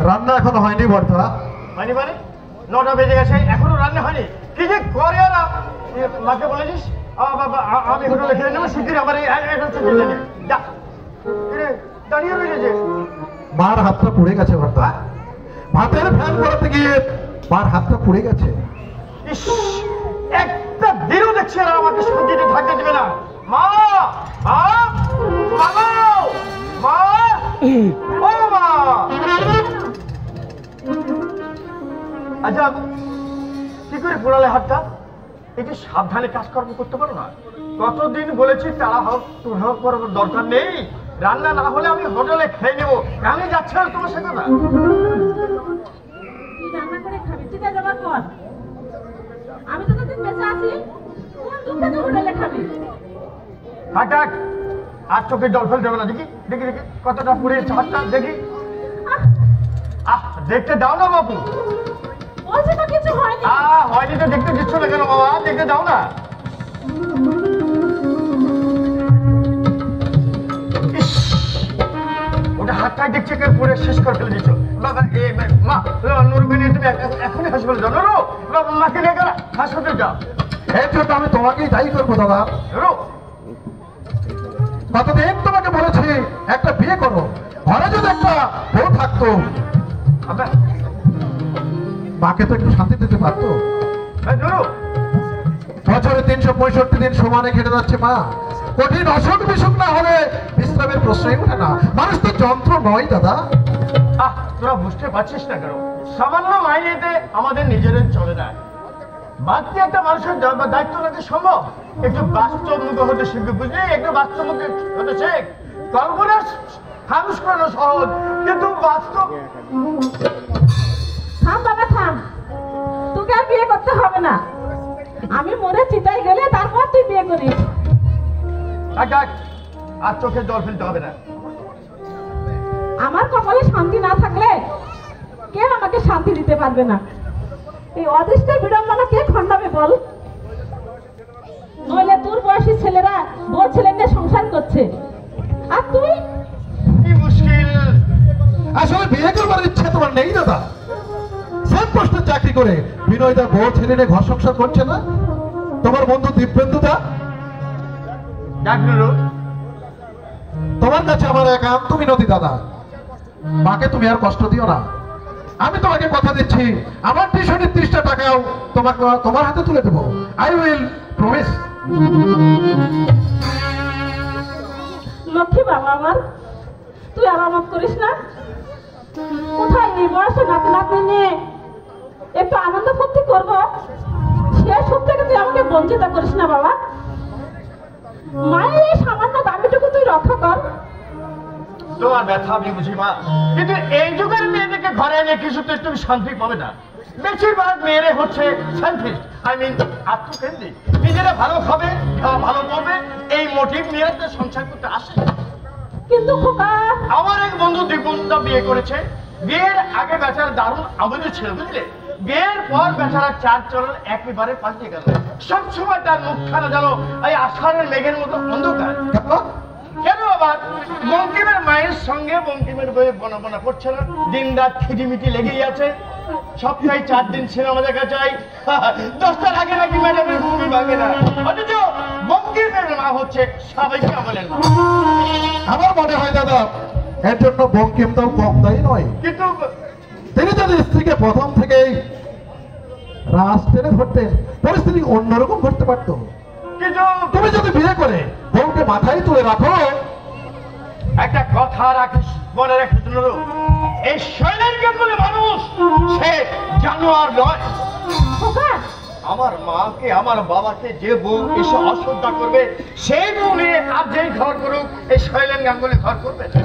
রান্না এখনো হয়নি বর্তা? হয়নি মানে 9টা বেজে গেছে, এখনো রান্না হয়নি? কি যে করে আর মাকে বলেছিস আমি হোটেলে খেয়ে নেবো, শিগগির আমার দাঁড়িয়ে রয়েছে। মার হাতটা পুড়ে গেছে বর্তা, ভাতের ফ্যান করাতে গিয়ে মার হাতটা পুড়ে গেছে। একটা দিনও দেখছি আর আমাকে শান্তিতে থাকতে দেবে না। মা মা ও মা, আচ্ছা কি করে পোড়ালে হাতটা? একটু সাবধানে কাজকর্ম করতে পারো না? কতদিন বলেছি তারা হোক তোর হোক করার দরকার নেই, রান্না না হলে আমি হোটেলে খেয়ে নেবো। আমি যাচ্ছি না তোমার সাথে না। আমি তো তোদের বেঁচে আছি, হোটেলে খাবি? থাক, আর চোখে জল ফেলতে হবে না। দেখি দেখি দেখি কতটা পুড়ে হাতটা দেখি। দেখতে দাও না বাবু। কিছু হয়নি। হয়নি তো দেখতে দিচ্ছ না কেন বাবা? দেখতে দাও না। ওটা হাতটাই দেখছি পুরে শেষ করে ফেলে দিচ্ছ বাবা। মা নুরুকে নিয়ে তুমি এখনই হাসপাতালে যাও। নুরু বাবা, মাকে নিয়ে গেল হাসপাতালে যাও। এর জন্য আমি তোমাকেই দায়ী করবো দাদা। নুরু, কতদিন তোমাকে বলেছি একটা বিয়ে করো, ঘরে যদি একটা বউ থাকতো মাকে তো একটু শান্তি দিতে পারতো। বছরে 365 দিন সমানে কেটে যাচ্ছে মা, কঠিন অসুখ বিসুখ না হলে বিশ্রামের প্রশ্নই ওঠে না। মানুষ তো যন্ত্র নয় দাদা। তোরা বুঝতে পারছিস না কেন? সামান্য মাইনেতে আমাদের নিজেদের চলে যায়। বাড়তি একটা মানুষের দায়িত্ব নিতে সম্ভব? একটু বাস্তবমুখী হতে শিখবে, বুঝলি? একটু বাস্তবমুখী হতে শেখ। কল্পনা মানুষ করানো সহজ, কিন্তু বাস্তব। থাম বাবা থাম, তোকে আর বিয়ে করতে হবে না। আমি মরে চিতায় গেলে তারপর তুই বিয়ে করিস। আর চোখে জল ফেলতে হবে না। আমার কপালে শান্তি না থাকলে কেউ আমাকে শান্তি দিতে পারবে না। এই অদৃষ্টের বিড়ম্বনা কে খণ্ডাবে বল? নইলে তোর বয়সী ছেলেরা বউ ছেলে নিয়ে সংসার করছে, আর তুই? কি মুশকিল। আসলে বিয়ে করবার ইচ্ছা তোমার নেই দাদা। সেম পোস্টে চাকরি করে বিনয় তার বউ ছেলে নিয়ে ঘর সংসার করছে না? তোমার বন্ধু দিব্যেন্দুদা, তোমার কাছে আমার একান্ত মিনতি দাদা, মাকে তুমি আর কষ্ট দিও না। আমি তোমাকে কথা দিচ্ছি, আমার টিউশনের 30টা টাকাও তোমার হাতে তুলে দেবো। I will promise. লক্ষ্মী বাবা আমার, তুই আরামত করিস না? কোথায় এই বয়সে নাতি নাতনি নিয়ে একটু আনন্দ ফুর্তি করবো, সে সব থেকে তুই আমাকে বঞ্চিত করিস না বাবা। মায়ের এই সামান্য দাবিটুকু তুই রক্ষা কর। তোমার ব্যথা আমি বুঝি মা, কিন্তু এই যুগের মেয়েদেরকে ঘরে এনে কিছুতে তুমি শান্তি পাবে না। বেশিরভাগ মেয়েরা হচ্ছে সেলফিশ, আই মিন আত্মকেন্দ্রিক। নিজেরা ভালো খাবে, ভালো করবে, এই মোটিভ নিয়ে সংসার করতে আসে। কিন্তু খোকা, আমার এক বন্ধু দিব্যন্দা বিয়ে করেছে। বিয়ের আগে বেচারা দারুণ আবদ্ধ ছিল, বুঝলে? বিয়ের পর বেচারা চার চরণ একেবারে পাল্টে গেল। সবসময় তার মুখখানা যেন এই আষাঢ়ের মেঘের মতো অন্ধকার। কেন আবার? বঙ্কিমের মায়ের সঙ্গে বঙ্কিমের বইয়ে বনা করছে না, দিন রাত খিটিমিটি লেগেই আছে। সপ্তাহে 4 দিন সিনেমা দেখা যায়, 10টার আগে নাকি ম্যাডামের ভূমি ভাঙে না। অথচ বঙ্কিমের মা হচ্ছে সবাইকে আমলের মা। আমার মনে হয় দাদা এর জন্য বঙ্কিমটাও কম দায়ী নয়। কিন্তু তিনি যদি স্ত্রীকে প্রথম থেকেই রাস টেনে ধরতেন, পরিস্থিতি অন্যরকম করতে পারতো। কিন্তু তুমি যদি বিয়ে করে বউকে মাথায় তুলে রাখো। একটা কথা রাখিস, মনে রাখিস, এই শৈলেনকে বলে মানুষ, সে জানোয়ার নয়। আমার মাকে আমার বাবাকে যে বউ এসে অশ্রদ্ধা করবে, সেই বউ নিয়ে আর যেই ঘর করুক, এই শৈলেন গাঙ্গুলি ঘর করবে না।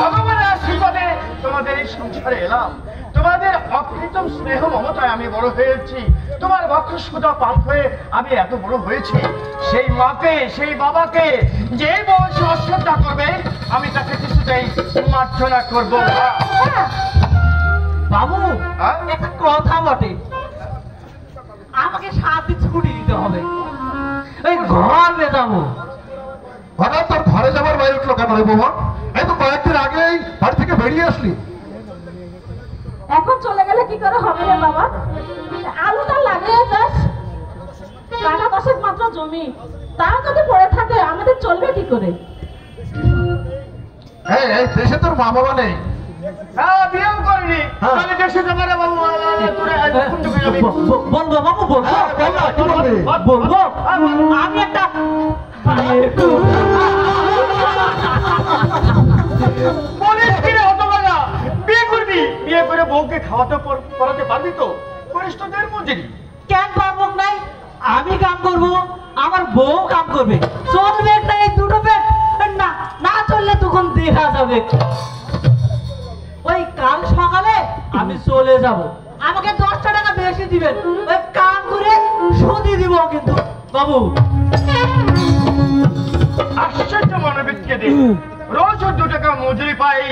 ভগবানের আশীর্বাদে তোমাদের এই সংসারে এলাম। তোমাদের অকৃতম স্নেহ মমতায় আমি বড় হয়েছি। তোমার বক্ষ সুধা পান হয়ে আমি এত বড় হয়েছি। সেই মাকে, সেই বাবাকে যে বয়সে অশ্রদ্ধা করবে, আমি তাকে কিছুতেই মার্জনা করবো না। বাবু, একটা কথা বটে, আমাকে সাথে ছুটি দিতে হবে, ওই ঘর বেজাবো। তোর ঘর ঘরে যাবার বাইরে উঠলো কেন রে ভুবন? এই তো কয়েকদিন আগেই বাড়ি থেকে বেরিয়ে আসলি। এখন চলে গেলে কি করে হবে রে বাবা? আলুটা লাগিয়ে যাস, কাটা দশেক মাত্র জমি, তাও যদি পড়ে থাকে আমাদের চলবে কি করে? এই দেশে তোর মা বাবা নেই? হ্যাঁ, বিয়েও করিনি। হ্যাঁ। আমি দেশে যাবো রে বাবু, তোরা কোন যুগে যাবি? বলবো বাবু, বলবো হ্যাঁ, বল না, কি বলবি? বলবো আমি একটা বলিস কি রে হতভাগা? বিয়ে করবি? বিয়ে করে বউকে খাওয়াতে পড়াতে পারবি তো? করিস তো দেড় মজুরি। কেন পারবো নাই? আমি কাম করব, আমার বউ কাম করবে। চলবে একটা এই দুটো পেট, না না চললে তখন দেখা যাবে। ওই কাল সকালে আমি চলে যাব, আমাকে 10টা টাকা বেশি দিবেন, ওই কাম করে সুদি দিব কিন্তু বাবু। আশ্চর্য মানবিককে দে, রোজ 2 টাকা মজুরি পাই।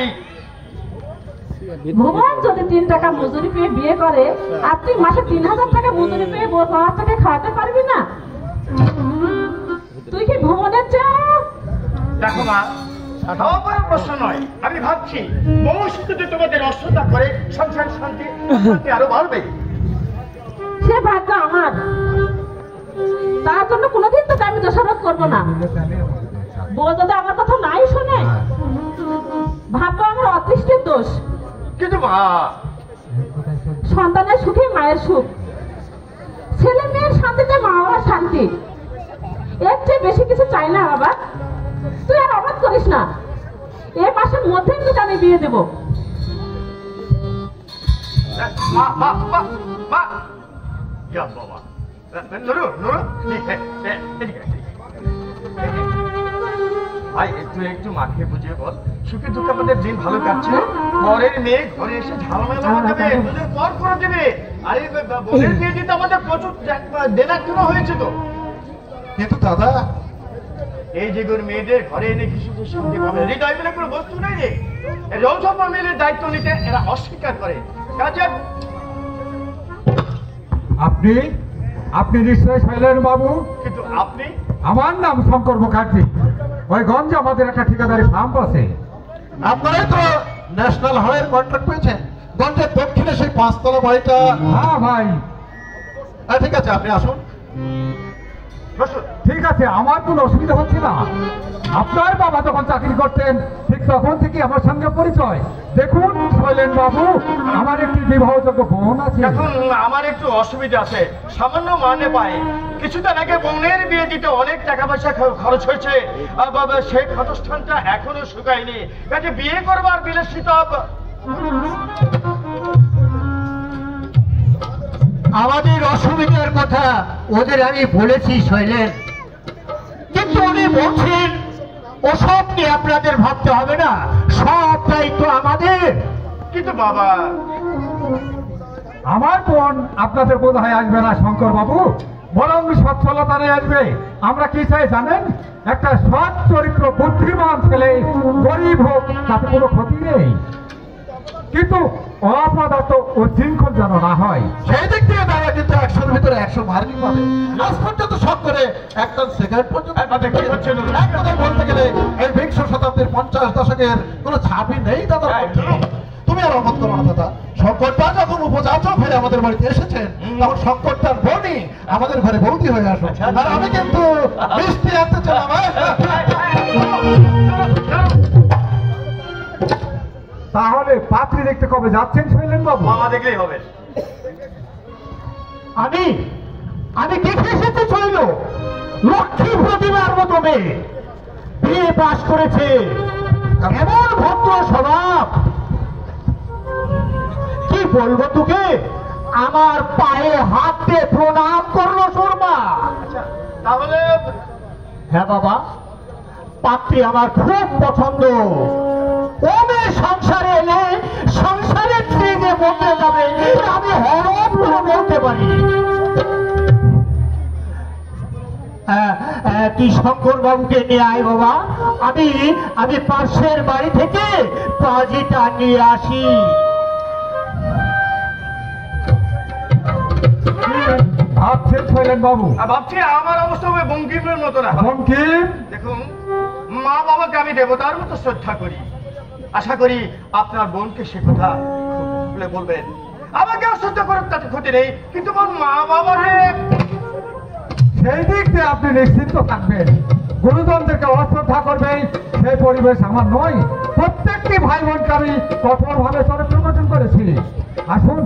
ভুবন যদি 3 টাকা মজুরি পেয়ে বিয়ে করে, আর তুই মাসে 3000 টাকা মজুরি পেয়ে বউ বাচ্চাকে খাওয়াতে পারবি না? তুই কি ভুবনের চাও? দেখো মা, খাওয়া পড়ার প্রশ্ন নয়। আমি ভাবছি বউ যদি তোমাদের অশ্রদ্ধা করে সংসার শান্তি আরো বাড়বে। সে ভাগ্য আমার, তার জন্য কোনোদিন তোকে আমি দোষারোপ করবো না। বউ যদি আমার কথা নাই শোনে, ভাববো আমার অদৃষ্টের দোষ। কিন্তু মা, সন্তানের সুখে মায়ের সুখ, ছেলে মেয়ের শান্তিতে মা বাবার শান্তি, এর চেয়ে বেশি কিছু চাই না বাবা। তুই আর অবাক করিস না, এ মাসের মধ্যেই তোকে আমি বিয়ে দেবো। মা মা মা মা, ইয়া বাবা, নুরু নুরু, এদিকে ভাই, একটু মাকে বুঝিয়ে বল, সুখে দুঃখে আমাদের দিন ভালো কাটছে। পরের মেয়ে ঘরে এসে ঝালমেলা দেবে, দুধের পর করে দেবে। আর এই বোনের বিয়ে দিতে আমাদের প্রচুর দেনার হয়েছে তো। কিন্তু দাদা, এই যে মেয়েদের ঘরে এনে কিছু শান্তি পাবে, হৃদয় বলে কোনো বস্তু নেই রে। যৌথ ফ্যামিলির দায়িত্ব নিতে এরা অস্বীকার করে। কাজে আপনি আপনি নিশ্চয় শৈলেন বাবু? কিন্তু আপনি? আমার নাম শঙ্কর মুখার্জি। ওই গঞ্জে আমাদের একটা ঠিকাদারি ফার্ম আছে। আপনারাই তো ন্যাশনাল হাইওয়ের কন্ট্রাক্ট পেয়েছেন, গঞ্জের দক্ষিণে সেই 5 তলা বাড়িটা। হ্যাঁ ভাই, ঠিক আছে, আপনি আসুন। বসুন। ঠিক আছে, আমার কোনো অসুবিধা হচ্ছে না। আপনার বাবা যখন চাকরি করতেন ঠিক তখন থেকে আমার সঙ্গে পরিচয়। দেখুন শৈলেন বাবু, আমার একটি বিবাহযোগ্য বোন আছে। এখন আমার একটু অসুবিধা আছে, সামান্য মানে পাই। কিছুদিন আগে বোনের বিয়ে দিতে অনেক টাকা পয়সা খরচ হয়েছে, সেই ক্ষতস্থানটা এখনো শুকায়নি। কাজে বিয়ে করবার বিলাসিতা। আমাদের অসুবিধার কথা ওদের আমি বলেছি শৈলেন, কিন্তু উনি বলছেন ওসব নিয়ে আপনাদের ভাবতে হবে না, সব দায়িত্ব আমাদের। কিন্তু বাবা, আমার বোন আপনাদের বোধ হয় আসবে না শঙ্কর বাবু, বরং সচ্ছলতারে আসবে। আমরা কি চাই জানেন? একটা সৎ চরিত্র বুদ্ধিমান ছেলে, গরিব হোক তাতে কোনো ক্ষতি নেই, কিন্তু অপদার্থ ও শৃঙ্খল যেন না হয়। সেই দিক থেকে দাদা কিন্তু 100-এর ভিতরে 100 মার্কিং পাবে। আজ পর্যন্ত সব করে একটা সেকেন্ড পর্যন্ত কি হচ্ছে না? এক কথায় বলতে গেলে এই 20 শতাব্দীর 50 দশকের কোনো ছাপই নেই দাদা। তুমি আর অমত করো না দাদা। শঙ্করদা যখন উপযাচক হয়ে আমাদের বাড়িতে এসেছেন, তখন শঙ্করদার বোনই আমাদের ঘরে বৌদি হয়ে আসো। আর আমি কিন্তু মিষ্টি আনতে চাইলাম। তাহলে পাত্রী দেখতে কবে যাচ্ছেন শৈলেন বাবু? মামা দেখলেই হবে। আমি দেখে এসেছি শৈল, লক্ষ্মী প্রতিমার মতো মেয়ে, বিয়ে পাশ করেছে, এমন ভদ্র স্বভাব, কি বলবো তোকে, আমার পায়ে হাত দিয়ে প্রণাম করলো শর্মা। আচ্ছা, তাহলে হ্যাঁ বাবা, পাত্রী আমার খুব পছন্দ। ও মেয়ে সংসারে এলে সংসারের ট্রেনে বদলে যাবে, আমি হরফ করে বলতে পারি। তুই শঙ্কর বাবুকে নিয়ে আয় বাবা, আমি পাশের বাড়ি থেকে পাজিটা নিয়ে আসি। ভাবছেন শৈলেন বাবু? ভাবছি আমার অবস্থা হবে বঙ্কিমের মতো না। বঙ্কিম, দেখুন, মা বাবাকে আমি দেবতার মতো শ্রদ্ধা করি। আশা করি আপনার বোনকে সে কথা খুলে বলবেন। আমাকে অশ্রদ্ধ করুক তাতে ক্ষতি নেই, কিন্তু আমার মা বাবাকে সেই দিক দিয়ে আপনি নিশ্চিন্ত থাকবেন। গুরুজনদেরকে অশ্রদ্ধা করবে সেই পরিবেশ আমার নয়। প্রত্যেকটি ভাই বোনকে আমি কঠোরভাবে চরিত্র গঠন করেছি। আসুন